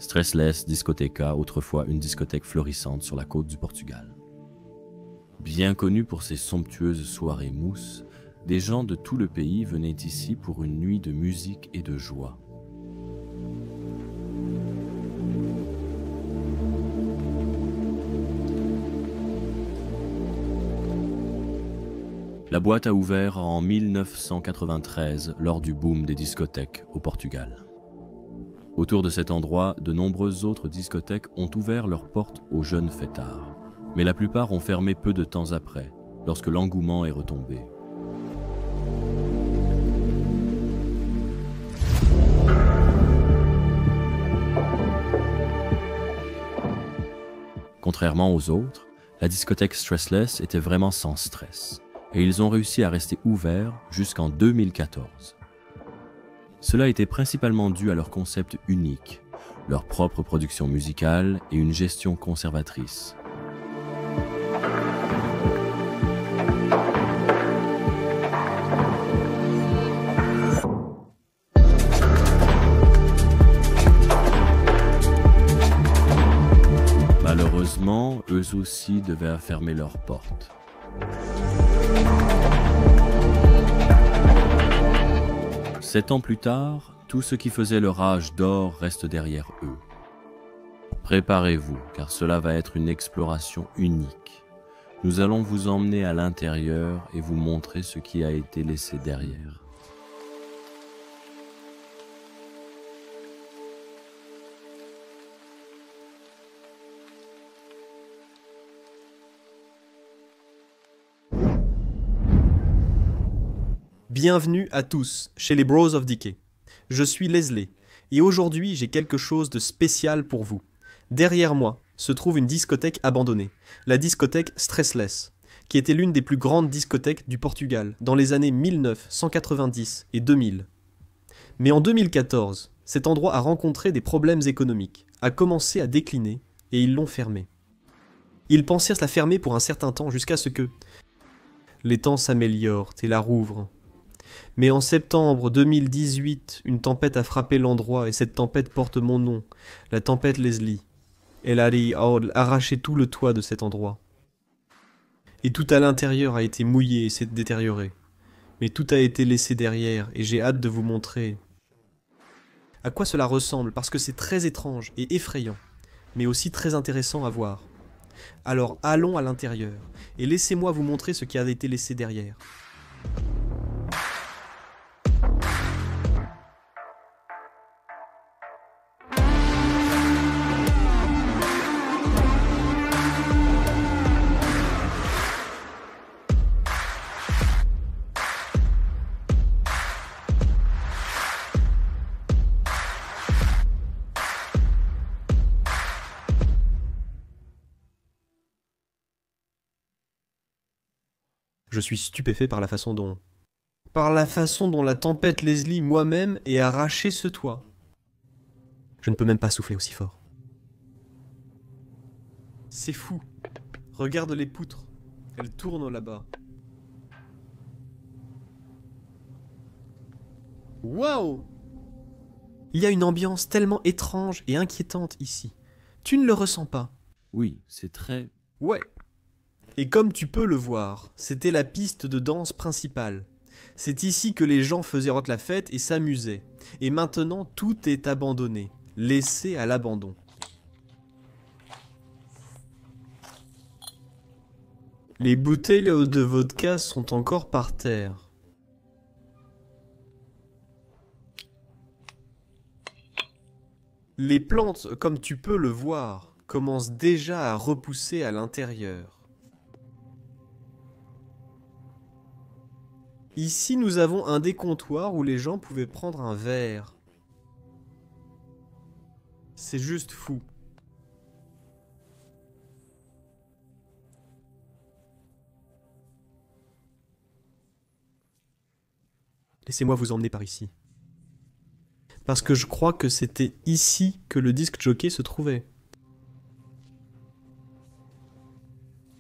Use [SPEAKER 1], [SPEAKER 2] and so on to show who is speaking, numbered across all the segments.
[SPEAKER 1] Stressless Discoteca, autrefois une discothèque florissante sur la côte du Portugal. Bien connue pour ses somptueuses soirées mousse, des gens de tout le pays venaient ici pour une nuit de musique et de joie. La boîte a ouvert en 1993 lors du boom des discothèques au Portugal. Autour de cet endroit, de nombreuses autres discothèques ont ouvert leurs portes aux jeunes fêtards, mais la plupart ont fermé peu de temps après, lorsque l'engouement est retombé. Contrairement aux autres, la discothèque Stressless était vraiment sans stress, et ils ont réussi à rester ouverts jusqu'en 2014. Cela était principalement dû à leur concept unique, leur propre production musicale et une gestion conservatrice. Malheureusement, eux aussi devaient fermer leurs portes. Sept ans plus tard, tout ce qui faisait leur âge d'or reste derrière eux. Préparez-vous, car cela va être une exploration unique. Nous allons vous emmener à l'intérieur et vous montrer ce qui a été laissé derrière.
[SPEAKER 2] Bienvenue à tous chez les Bros of Decay. Je suis Leslie et aujourd'hui j'ai quelque chose de spécial pour vous. Derrière moi se trouve une discothèque abandonnée, la discothèque Stressless, qui était l'une des plus grandes discothèques du Portugal dans les années 1990 et 2000. Mais en 2014, cet endroit a rencontré des problèmes économiques, a commencé à décliner et ils l'ont fermé. Ils pensaient la fermer pour un certain temps jusqu'à ce que les temps s'améliorent et la rouvrent. Mais en septembre 2018, une tempête a frappé l'endroit et cette tempête porte mon nom, la tempête Leslie. Elle a arraché tout le toit de cet endroit. Et tout à l'intérieur a été mouillé et s'est détérioré. Mais tout a été laissé derrière et j'ai hâte de vous montrer à quoi cela ressemble parce que c'est très étrange et effrayant, mais aussi très intéressant à voir. Alors allons à l'intérieur et laissez-moi vous montrer ce qui a été laissé derrière. Je suis stupéfait par la façon dont la tempête Leslie moi-même ait arraché ce toit. Je ne peux même pas souffler aussi fort. C'est fou. Regarde les poutres. Elles tournent là-bas. Waouh! Il y a une ambiance tellement étrange et inquiétante ici. Tu ne le ressens pas?
[SPEAKER 1] Oui, c'est très...
[SPEAKER 2] Ouais. Et comme tu peux le voir, c'était la piste de danse principale. C'est ici que les gens faisaient la fête et s'amusaient. Et maintenant, tout est abandonné, laissé à l'abandon. Les bouteilles de vodka sont encore par terre. Les plantes, comme tu peux le voir, commencent déjà à repousser à l'intérieur. Ici, nous avons un des comptoirs où les gens pouvaient prendre un verre. C'est juste fou. Laissez-moi vous emmener par ici. Parce que je crois que c'était ici que le disc jockey se trouvait.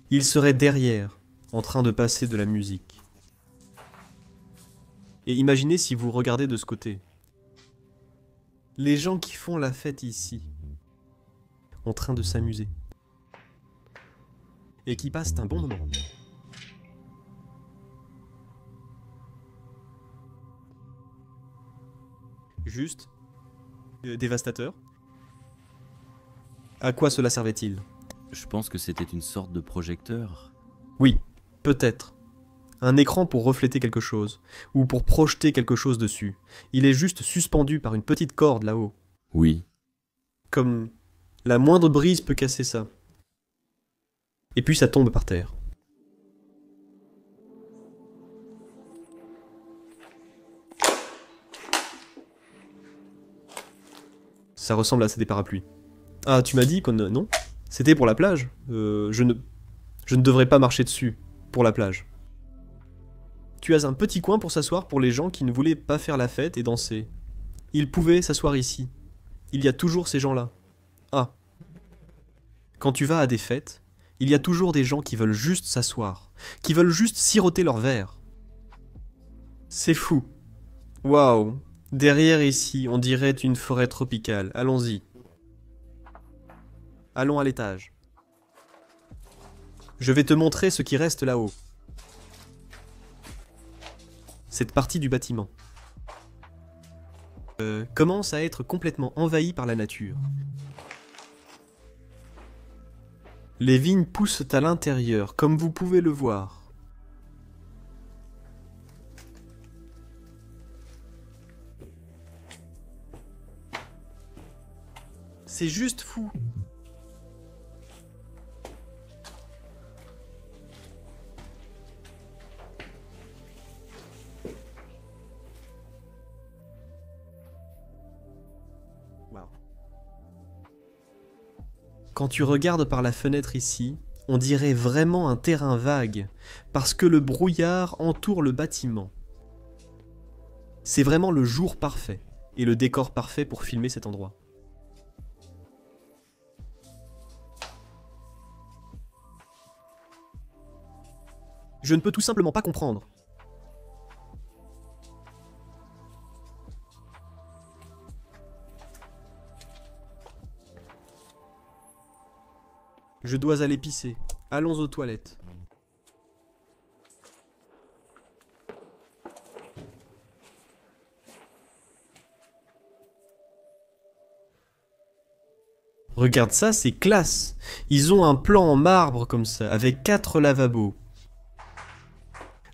[SPEAKER 2] Il serait derrière, en train de passer de la musique. Et imaginez si vous regardez de ce côté. Les gens qui font la fête ici, en train de s'amuser. Et qui passent un bon moment. Juste dévastateur. À quoi cela servait-il?
[SPEAKER 1] Je pense que c'était une sorte de projecteur.
[SPEAKER 2] Oui, peut-être. Un écran pour refléter quelque chose, ou pour projeter quelque chose dessus. Il est juste suspendu par une petite corde là-haut.
[SPEAKER 1] Oui.
[SPEAKER 2] Comme la moindre brise peut casser ça. Et puis ça tombe par terre. Ça ressemble à des parapluies. Ah, tu m'as dit qu'on... Non? C'était pour la plage. Je ne devrais pas marcher dessus. Pour la plage. Tu as un petit coin pour s'asseoir pour les gens qui ne voulaient pas faire la fête et danser. Ils pouvaient s'asseoir ici. Il y a toujours ces gens-là. Ah. Quand tu vas à des fêtes, il y a toujours des gens qui veulent juste s'asseoir. Qui veulent juste siroter leur verre. C'est fou. Waouh. Derrière ici, on dirait une forêt tropicale. Allons-y. Allons à l'étage. Je vais te montrer ce qui reste là-haut. Cette partie du bâtiment commence à être complètement envahie par la nature. Les vignes poussent à l'intérieur, comme vous pouvez le voir. C'est juste fou. Wow. Quand tu regardes par la fenêtre ici, on dirait vraiment un terrain vague, parce que le brouillard entoure le bâtiment. C'est vraiment le jour parfait, et le décor parfait pour filmer cet endroit. Je ne peux tout simplement pas comprendre. Je dois aller pisser. Allons aux toilettes. Regarde ça, c'est classe. Ils ont un plan en marbre comme ça, avec 4 lavabos.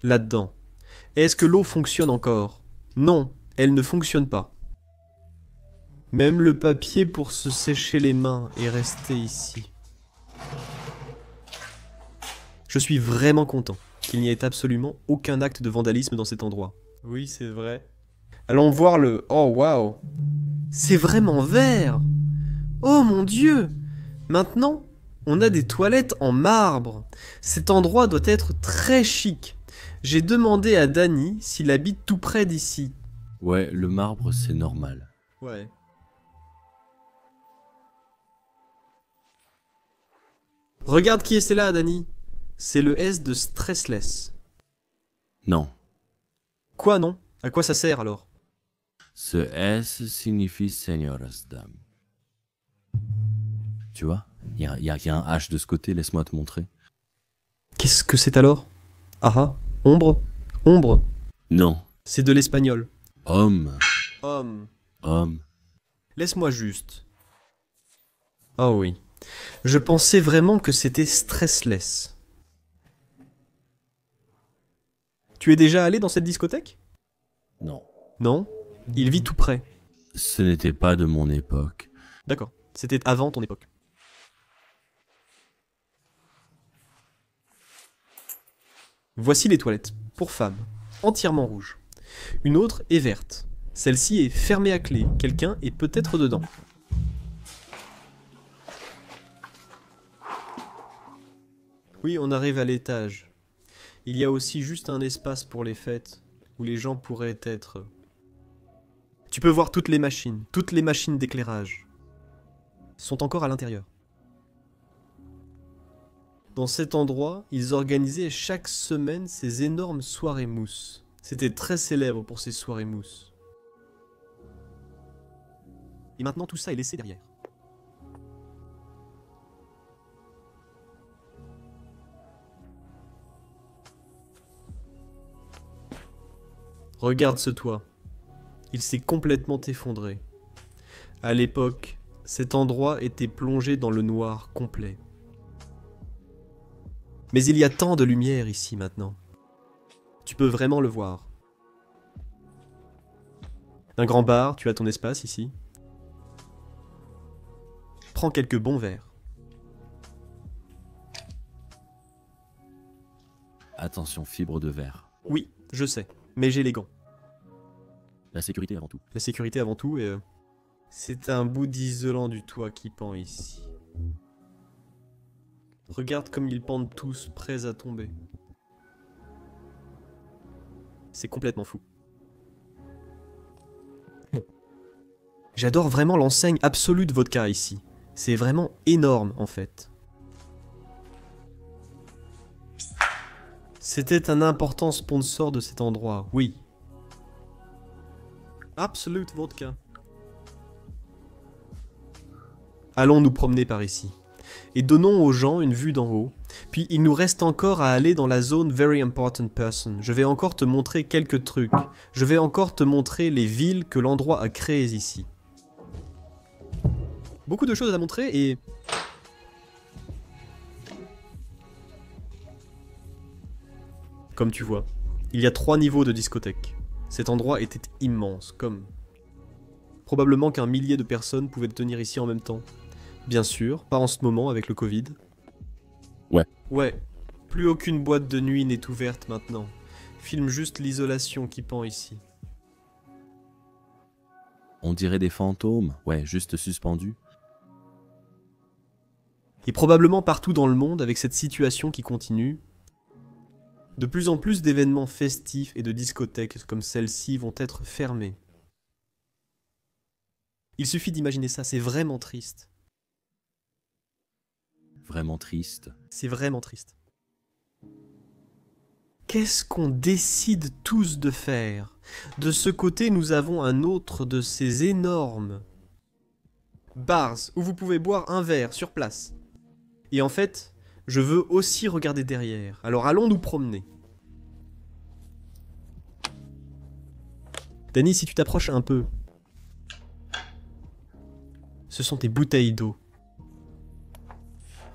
[SPEAKER 2] Là-dedans. Est-ce que l'eau fonctionne encore? Non, elle ne fonctionne pas. Même le papier pour se sécher les mains est resté ici. Je suis vraiment content qu'il n'y ait absolument aucun acte de vandalisme dans cet endroit. Oui, c'est vrai. Allons voir le... Oh, waouh! C'est vraiment vert! Oh mon Dieu! Maintenant, on a des toilettes en marbre. Cet endroit doit être très chic. J'ai demandé à Danny s'il habite tout près d'ici.
[SPEAKER 1] Ouais, le marbre, c'est normal.
[SPEAKER 2] Ouais. Regarde qui est là, Danny. C'est le S de Stressless.
[SPEAKER 1] Non.
[SPEAKER 2] Quoi, non? À quoi ça sert alors?
[SPEAKER 1] Ce S signifie Señoras Dames. Tu vois, il y a un H de ce côté, laisse-moi te montrer.
[SPEAKER 2] Qu'est-ce que c'est alors? Ah, ombre? Ombre?
[SPEAKER 1] Non.
[SPEAKER 2] C'est de l'espagnol.
[SPEAKER 1] Homme.
[SPEAKER 2] Homme.
[SPEAKER 1] Homme.
[SPEAKER 2] Laisse-moi juste. Oh oui. Je pensais vraiment que c'était Stressless. Tu es déjà allé dans cette discothèque?
[SPEAKER 1] Non.
[SPEAKER 2] Non? Il vit tout près.
[SPEAKER 1] Ce n'était pas de mon époque.
[SPEAKER 2] D'accord. C'était avant ton époque. Voici les toilettes, pour femmes, entièrement rouges. Une autre est verte. Celle-ci est fermée à clé, quelqu'un est peut-être dedans. Oui, on arrive à l'étage. Il y a aussi juste un espace pour les fêtes, où les gens pourraient être... Tu peux voir toutes les machines d'éclairage sont encore à l'intérieur. Dans cet endroit, ils organisaient chaque semaine ces énormes soirées mousse. C'était très célèbre pour ces soirées mousse. Et maintenant tout ça est laissé derrière. Regarde ce toit. Il s'est complètement effondré. À l'époque, cet endroit était plongé dans le noir complet. Mais il y a tant de lumière ici maintenant. Tu peux vraiment le voir. Un grand bar, tu as ton espace ici. Prends quelques bons verres.
[SPEAKER 1] Attention, fibre de verre.
[SPEAKER 2] Oui, je sais, mais j'ai les gants.
[SPEAKER 1] La sécurité avant tout.
[SPEAKER 2] La sécurité avant tout et... C'est un bout d'isolant du toit qui pend ici. Regarde comme ils pendent tous, prêts à tomber. C'est complètement fou. J'adore vraiment l'enseigne absolue de vodka ici. C'est vraiment énorme en fait. C'était un important sponsor de cet endroit, oui. Absolute Vodka. Allons nous promener par ici. Et donnons aux gens une vue d'en haut. Puis il nous reste encore à aller dans la zone Very Important Person. Je vais encore te montrer quelques trucs. Je vais encore te montrer les villes que l'endroit a créées ici. Beaucoup de choses à montrer et... Comme tu vois, il y a 3 niveaux de discothèque. Cet endroit était immense, comme... Probablement qu'un millier de personnes pouvaient tenir ici en même temps. Bien sûr, pas en ce moment avec le Covid.
[SPEAKER 1] Ouais.
[SPEAKER 2] Ouais, plus aucune boîte de nuit n'est ouverte maintenant. Filme juste l'isolation qui pend ici.
[SPEAKER 1] On dirait des fantômes, ouais, juste suspendus.
[SPEAKER 2] Et probablement partout dans le monde, avec cette situation qui continue, de plus en plus d'événements festifs et de discothèques comme celle-ci vont être fermés. Il suffit d'imaginer ça, c'est vraiment triste.
[SPEAKER 1] Vraiment triste.
[SPEAKER 2] C'est vraiment triste. Qu'est-ce qu'on décide tous de faire? De ce côté, nous avons un autre de ces énormes bars où vous pouvez boire un verre sur place. Et en fait, je veux aussi regarder derrière. Alors allons nous promener. Danny, si tu t'approches un peu. Ce sont des bouteilles d'eau.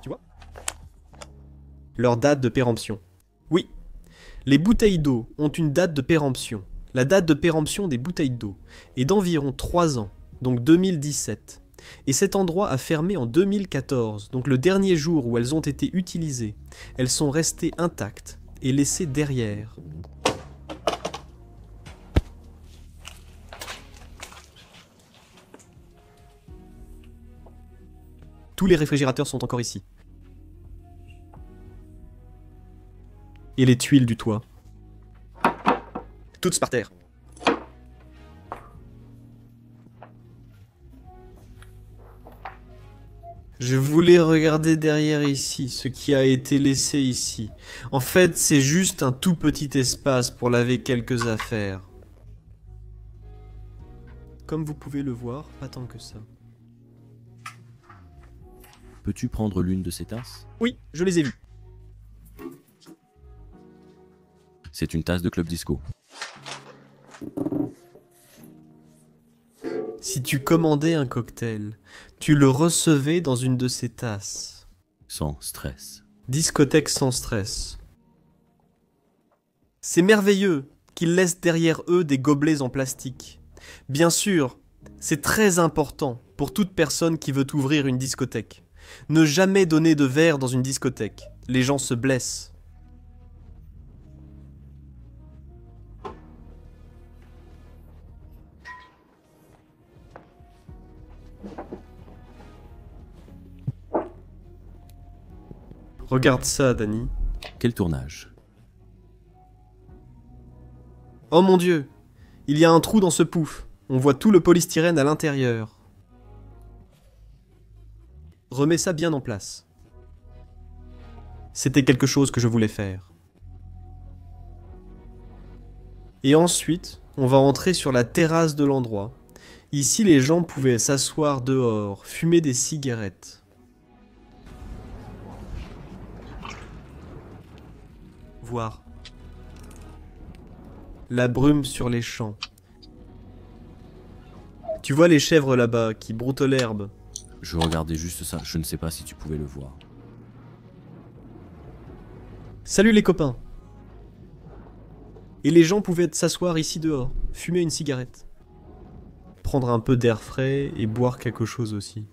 [SPEAKER 2] Tu vois? Leur date de péremption. Oui, les bouteilles d'eau ont une date de péremption. La date de péremption des bouteilles d'eau est d'environ 3 ans, donc 2017. Et cet endroit a fermé en 2014, donc le dernier jour où elles ont été utilisées. Elles sont restées intactes et laissées derrière. Tous les réfrigérateurs sont encore ici. Et les tuiles du toit. Toutes par terre. Je voulais regarder derrière ici, ce qui a été laissé ici. En fait, c'est juste un tout petit espace pour laver quelques affaires. Comme vous pouvez le voir, pas tant que ça.
[SPEAKER 1] Peux-tu prendre l'une de ces tasses?
[SPEAKER 2] Oui, je les ai vus.
[SPEAKER 1] C'est une tasse de Club Disco.
[SPEAKER 2] Si tu commandais un cocktail, tu le recevais dans une de ces tasses.
[SPEAKER 1] Sans stress.
[SPEAKER 2] Discothèque sans stress. C'est merveilleux qu'ils laissent derrière eux des gobelets en plastique. Bien sûr, c'est très important pour toute personne qui veut ouvrir une discothèque. Ne jamais donner de verre dans une discothèque. Les gens se blessent. Regarde ça, Danny.
[SPEAKER 1] Quel tournage?
[SPEAKER 2] Oh mon Dieu! Il y a un trou dans ce pouf. On voit tout le polystyrène à l'intérieur. Remets ça bien en place. C'était quelque chose que je voulais faire. Et ensuite, on va entrer sur la terrasse de l'endroit. Ici, les gens pouvaient s'asseoir dehors, fumer des cigarettes. Voir. La brume sur les champs. Tu vois les chèvres là-bas qui broutent l'herbe.
[SPEAKER 1] Je regardais juste ça, je ne sais pas si tu pouvais le voir.
[SPEAKER 2] Salut les copains. Et les gens pouvaient s'asseoir ici dehors, fumer une cigarette. Prendre un peu d'air frais et boire quelque chose aussi.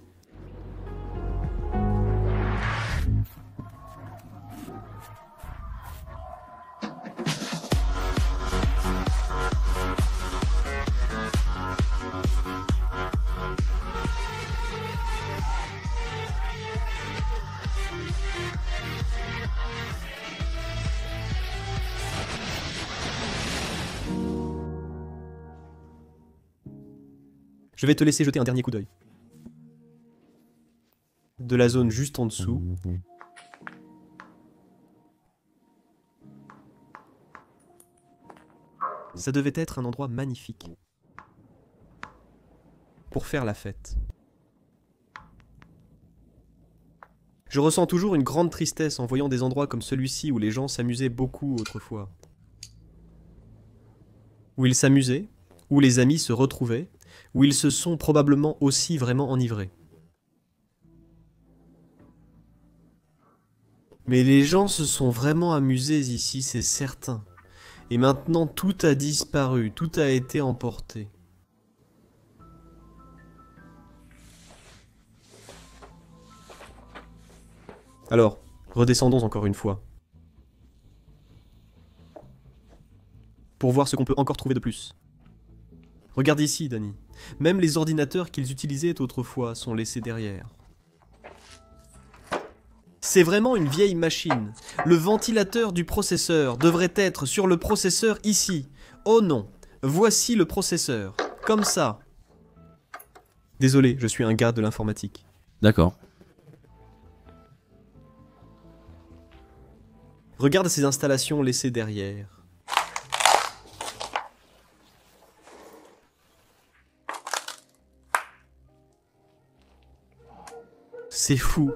[SPEAKER 2] Je vais te laisser jeter un dernier coup d'œil. De la zone juste en dessous. Ça devait être un endroit magnifique. Pour faire la fête. Je ressens toujours une grande tristesse en voyant des endroits comme celui-ci où les gens s'amusaient beaucoup autrefois. Où ils s'amusaient, où les amis se retrouvaient, où ils se sont probablement aussi vraiment enivrés. Mais les gens se sont vraiment amusés ici, c'est certain. Et maintenant tout a disparu, tout a été emporté. Alors, redescendons encore une fois. Pour voir ce qu'on peut encore trouver de plus. Regarde ici, Danny. Même les ordinateurs qu'ils utilisaient autrefois sont laissés derrière. C'est vraiment une vieille machine. Le ventilateur du processeur devrait être sur le processeur ici. Oh non, voici le processeur. Comme ça. Désolé, je suis un gars de l'informatique.
[SPEAKER 1] D'accord.
[SPEAKER 2] Regarde ces installations laissées derrière. C'est fou.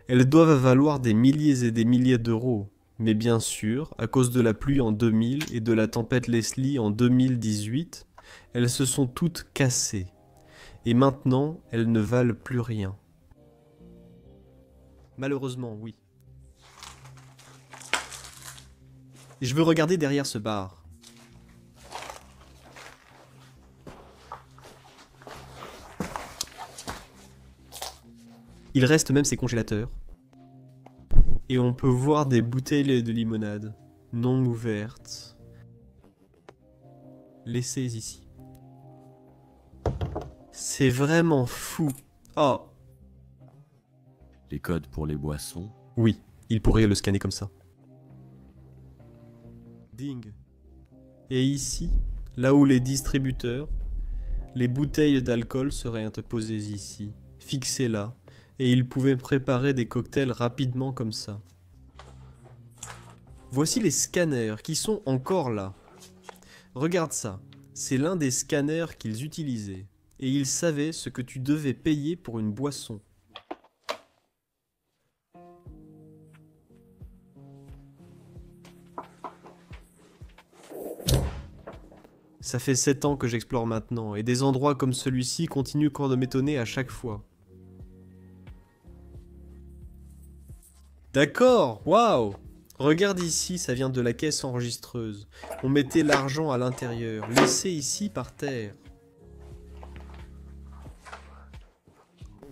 [SPEAKER 2] Elles doivent valoir des milliers et des milliers d'euros. Mais bien sûr, à cause de la pluie en 2000 et de la tempête Leslie en 2018, elles se sont toutes cassées. Et maintenant, elles ne valent plus rien. Malheureusement, oui. Je veux regarder derrière ce bar. Il reste même ces congélateurs. Et on peut voir des bouteilles de limonade, non ouvertes, laissées ici. C'est vraiment fou. Oh,
[SPEAKER 1] Les codes pour les boissons.
[SPEAKER 2] oui, il pourrait le scanner comme ça. Ding. Et ici, là où les distributeurs, les bouteilles d'alcool seraient interposées ici, fixées là. Et ils pouvaient préparer des cocktails rapidement comme ça. Voici les scanners qui sont encore là. Regarde ça, c'est l'un des scanners qu'ils utilisaient. Et ils savaient ce que tu devais payer pour une boisson. Ça fait 7 ans que j'explore maintenant, et des endroits comme celui-ci continuent encore de m'étonner à chaque fois. D'accord, waouh! Regarde ici, ça vient de la caisse enregistreuse. On mettait l'argent à l'intérieur, laissé ici par terre.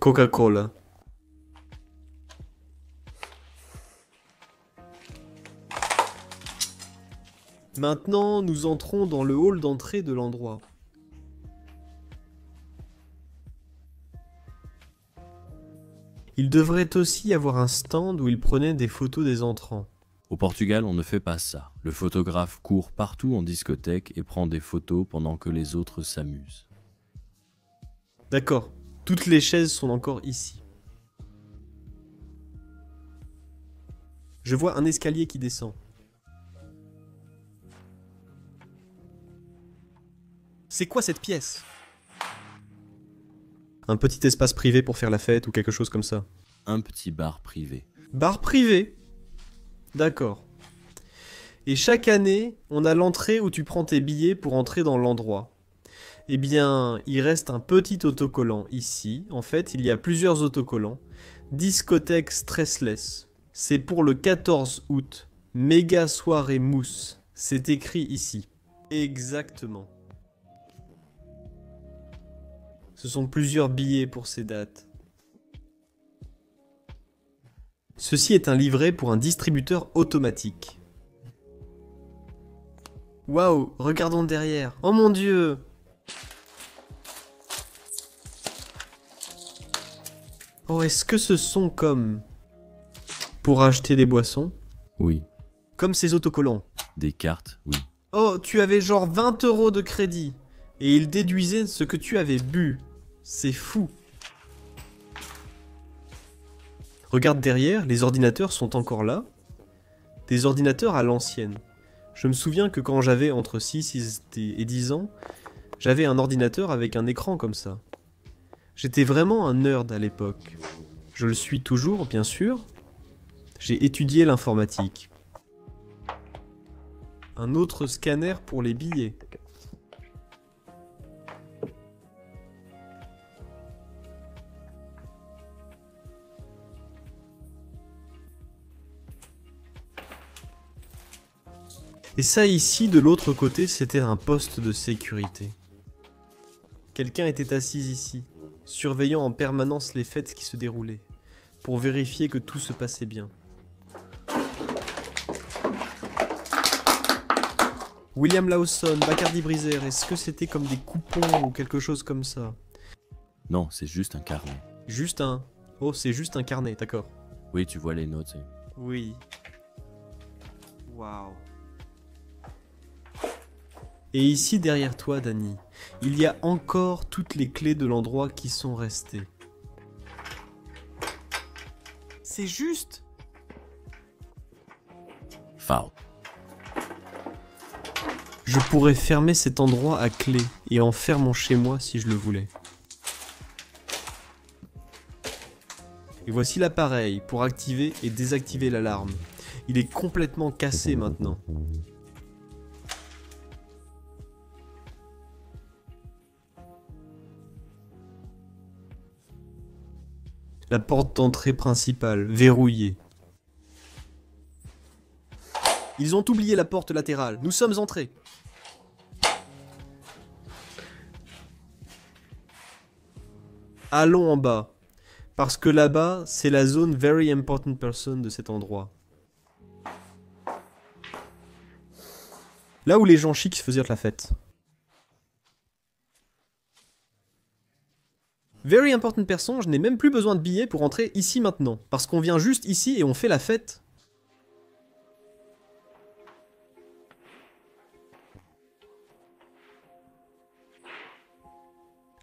[SPEAKER 2] Coca-Cola. Maintenant, nous entrons dans le hall d'entrée de l'endroit. Il devrait aussi y avoir un stand où ils prenaient des photos des entrants.
[SPEAKER 1] Au Portugal, on ne fait pas ça. Le photographe court partout en discothèque et prend des photos pendant que les autres s'amusent.
[SPEAKER 2] D'accord, toutes les chaises sont encore ici. Je vois un escalier qui descend. C'est quoi cette pièce? Un petit espace privé pour faire la fête ou quelque chose comme ça.
[SPEAKER 1] Un petit bar privé.
[SPEAKER 2] Bar privé? D'accord. Et chaque année, on a l'entrée où tu prends tes billets pour entrer dans l'endroit. Eh bien, il reste un petit autocollant ici. En fait, il y a plusieurs autocollants. Discothèque Stressless. C'est pour le 14 août. Méga soirée mousse. C'est écrit ici. Exactement. Ce sont plusieurs billets pour ces dates. Ceci est un livret pour un distributeur automatique. Waouh, regardons derrière. Oh mon dieu! Oh, est-ce que ce sont comme... pour acheter des boissons?
[SPEAKER 1] Oui.
[SPEAKER 2] Comme ces autocollants.
[SPEAKER 1] Des cartes, oui.
[SPEAKER 2] Oh, tu avais genre 20 € de crédit. Et il déduisait ce que tu avais bu. C'est fou. Regarde derrière, les ordinateurs sont encore là. Des ordinateurs à l'ancienne. Je me souviens que quand j'avais entre 6 et 10 ans, j'avais un ordinateur avec un écran comme ça. J'étais vraiment un nerd à l'époque. Je le suis toujours, bien sûr. J'ai étudié l'informatique. Un autre scanner pour les billets. Et ça ici, de l'autre côté, c'était un poste de sécurité. Quelqu'un était assis ici, surveillant en permanence les fêtes qui se déroulaient, pour vérifier que tout se passait bien. William Lawson, Bacardi Breezer, est-ce que c'était comme des coupons ou quelque chose comme ça?
[SPEAKER 1] Non, c'est juste un carnet.
[SPEAKER 2] Juste un... Oh, c'est juste un carnet, d'accord.
[SPEAKER 1] Oui, tu vois les notes.
[SPEAKER 2] Oui. Waouh. Et ici, derrière toi, Danny, il y a encore toutes les clés de l'endroit qui sont restées. C'est juste...
[SPEAKER 1] Foul.
[SPEAKER 2] Je pourrais fermer cet endroit à clé et en faire mon chez-moi si je le voulais. Et voici l'appareil pour activer et désactiver l'alarme. Il est complètement cassé maintenant. La porte d'entrée principale, verrouillée. Ils ont oublié la porte latérale. Nous sommes entrés. Allons en bas. Parce que là-bas, c'est la zone Very Important Person de cet endroit. Là où les gens chics faisaient la fête. Very Important Person, je n'ai même plus besoin de billets pour entrer ici maintenant. Parce qu'on vient juste ici et on fait la fête.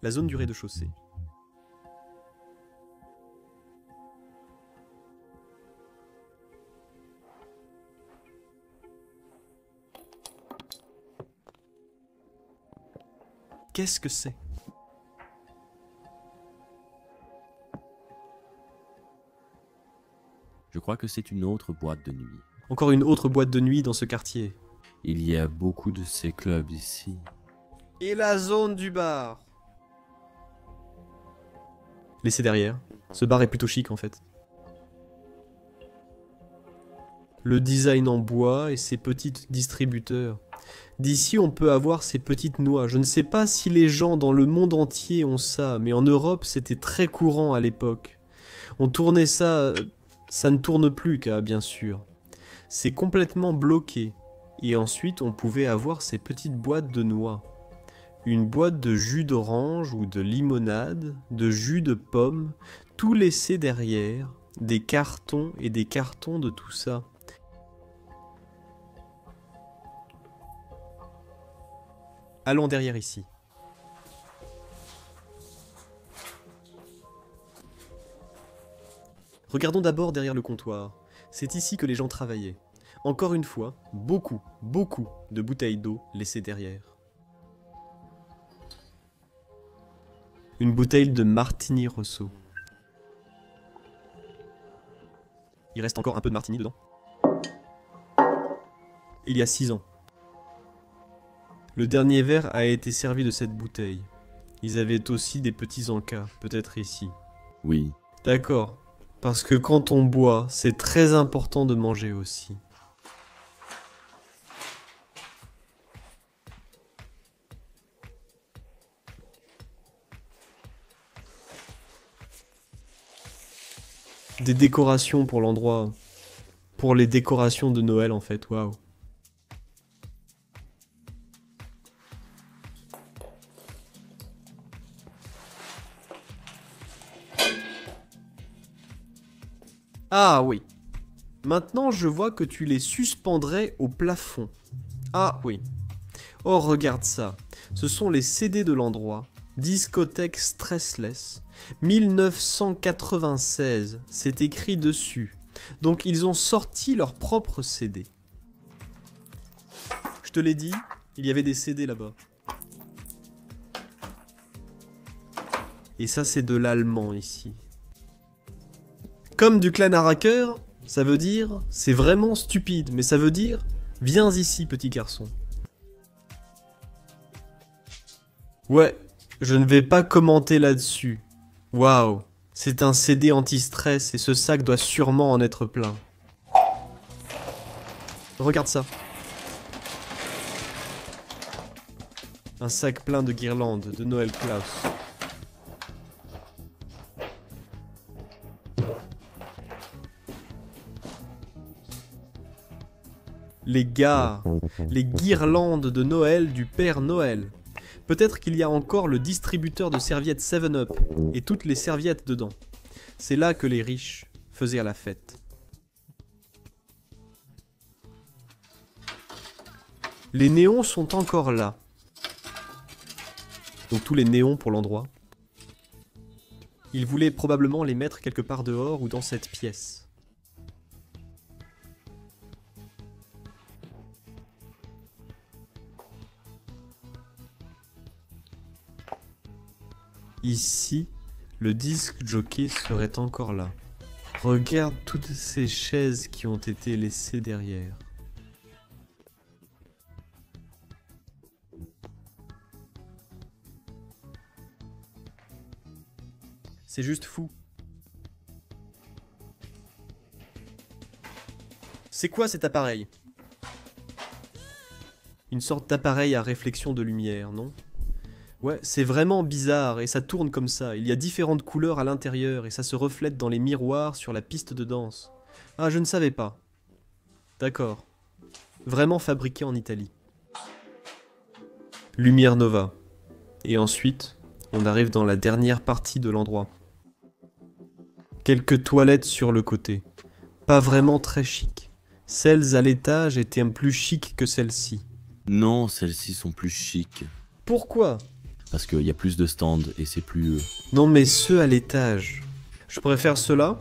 [SPEAKER 2] La zone du rez-de-chaussée. Qu'est-ce que c'est?
[SPEAKER 1] Je crois que c'est une autre boîte de nuit.
[SPEAKER 2] Encore une autre boîte de nuit dans ce quartier.
[SPEAKER 1] Il y a beaucoup de ces clubs ici.
[SPEAKER 2] Et la zone du bar. Laissez derrière. Ce bar est plutôt chic en fait. Le design en bois et ses petits distributeurs. D'ici on peut avoir ces petites noix. Je ne sais pas si les gens dans le monde entier ont ça, mais en Europe c'était très courant à l'époque. On tournait ça... Ça ne tourne plus bien sûr. C'est complètement bloqué. Et ensuite on pouvait avoir ces petites boîtes de noix. Une boîte de jus d'orange ou de limonade, de jus de pomme, tout laissé derrière, des cartons et des cartons de tout ça. Allons derrière ici. Regardons d'abord derrière le comptoir. C'est ici que les gens travaillaient. Encore une fois, beaucoup de bouteilles d'eau laissées derrière. Une bouteille de Martini Rosso. Il reste encore un peu de Martini dedans. il y a 6 ans. Le dernier verre a été servi de cette bouteille. Ils avaient aussi des petits encas, peut-être ici.
[SPEAKER 1] Oui.
[SPEAKER 2] D'accord. Parce que quand on boit, c'est très important de manger aussi. Des décorations pour l'endroit. Pour les décorations de Noël en fait, waouh. Ah oui. Maintenant je vois que tu les suspendrais au plafond. Ah oui. Oh regarde ça. Ce sont les CD de l'endroit. Discothèque Stressless. 1996. C'est écrit dessus. Donc ils ont sorti leur propre CD. Je te l'ai dit, il y avait des CD là-bas. Et ça c'est de l'allemand ici. Comme du Clanaracker, ça veut dire c'est vraiment stupide, mais ça veut dire viens ici petit garçon. Ouais, je ne vais pas commenter là-dessus. Waouh, c'est un CD anti-stress et ce sac doit sûrement en être plein. Regarde ça. Un sac plein de guirlandes de Noël Klaus. Les gars, les guirlandes de Noël du Père Noël. Peut-être qu'il y a encore le distributeur de serviettes 7-Up et toutes les serviettes dedans. C'est là que les riches faisaient à la fête. Les néons sont encore là. Donc tous les néons pour l'endroit. Ils voulaient probablement les mettre quelque part dehors ou dans cette pièce. Ici, le disque jockey serait encore là. Regarde toutes ces chaises qui ont été laissées derrière. C'est juste fou. C'est quoi cet appareil? Une sorte d'appareil à réflexion de lumière, non? Ouais, c'est vraiment bizarre et ça tourne comme ça. Il y a différentes couleurs à l'intérieur et ça se reflète dans les miroirs sur la piste de danse. Ah, je ne savais pas. D'accord. Vraiment fabriqué en Italie. Lumière Nova. Et ensuite, on arrive dans la dernière partie de l'endroit. Quelques toilettes sur le côté. Pas vraiment très chic. Celles à l'étage étaient plus chic que celles-ci.
[SPEAKER 1] Non, celles-ci sont plus chics.
[SPEAKER 2] Pourquoi ?
[SPEAKER 1] Parce qu'il y a plus de stands et c'est plus...
[SPEAKER 2] Non mais ceux à l'étage. Je préfère ceux-là.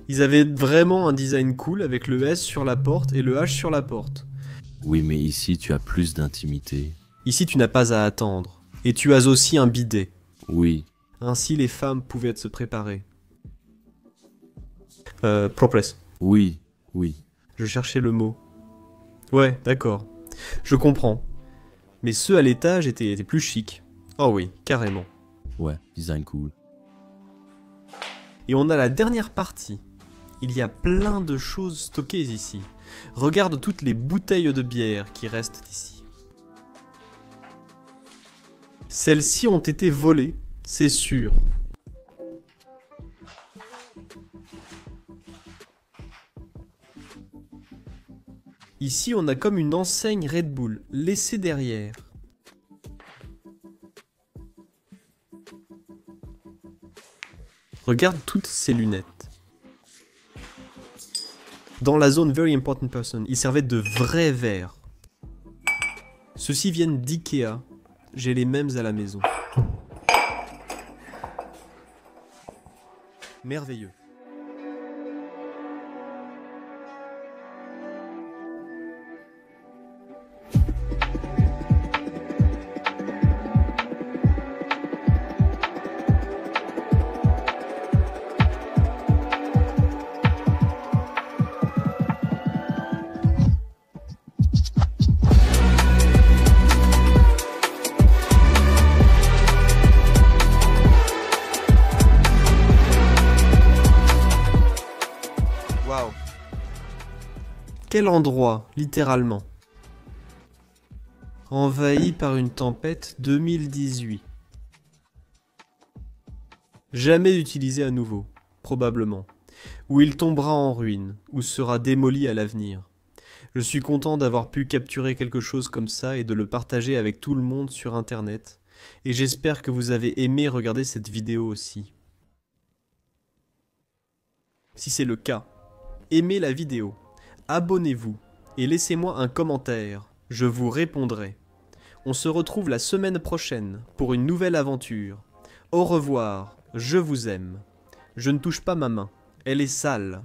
[SPEAKER 2] Ils avaient vraiment un design cool avec le S sur la porte et le H sur la porte.
[SPEAKER 1] Oui, mais ici tu as plus d'intimité.
[SPEAKER 2] Ici tu n'as pas à attendre. Et tu as aussi un bidet.
[SPEAKER 1] Oui.
[SPEAKER 2] Ainsi les femmes pouvaient se préparer. Propress.
[SPEAKER 1] Oui, oui.
[SPEAKER 2] Je cherchais le mot. Ouais, d'accord. Je comprends. Mais ceux à l'étage étaient plus chics. Oh oui, carrément.
[SPEAKER 1] Ouais, design cool.
[SPEAKER 2] Et on a la dernière partie. Il y a plein de choses stockées ici. Regarde toutes les bouteilles de bière qui restent ici. Celles-ci ont été volées, c'est sûr. Ici, on a comme une enseigne Red Bull, laissée derrière. Regarde toutes ces lunettes. Dans la zone Very Important Person, ils servaient de vrais verres. Ceux-ci viennent d'Ikea. J'ai les mêmes à la maison. Merveilleux. Quel endroit, littéralement? Envahi par une tempête 2018. Jamais utilisé à nouveau, probablement. Ou il tombera en ruine, ou sera démoli à l'avenir. Je suis content d'avoir pu capturer quelque chose comme ça et de le partager avec tout le monde sur internet. Et j'espère que vous avez aimé regarder cette vidéo aussi. Si c'est le cas, aimez la vidéo, abonnez-vous et laissez-moi un commentaire, je vous répondrai. On se retrouve la semaine prochaine pour une nouvelle aventure. Au revoir, je vous aime. Je ne touche pas ma main, elle est sale.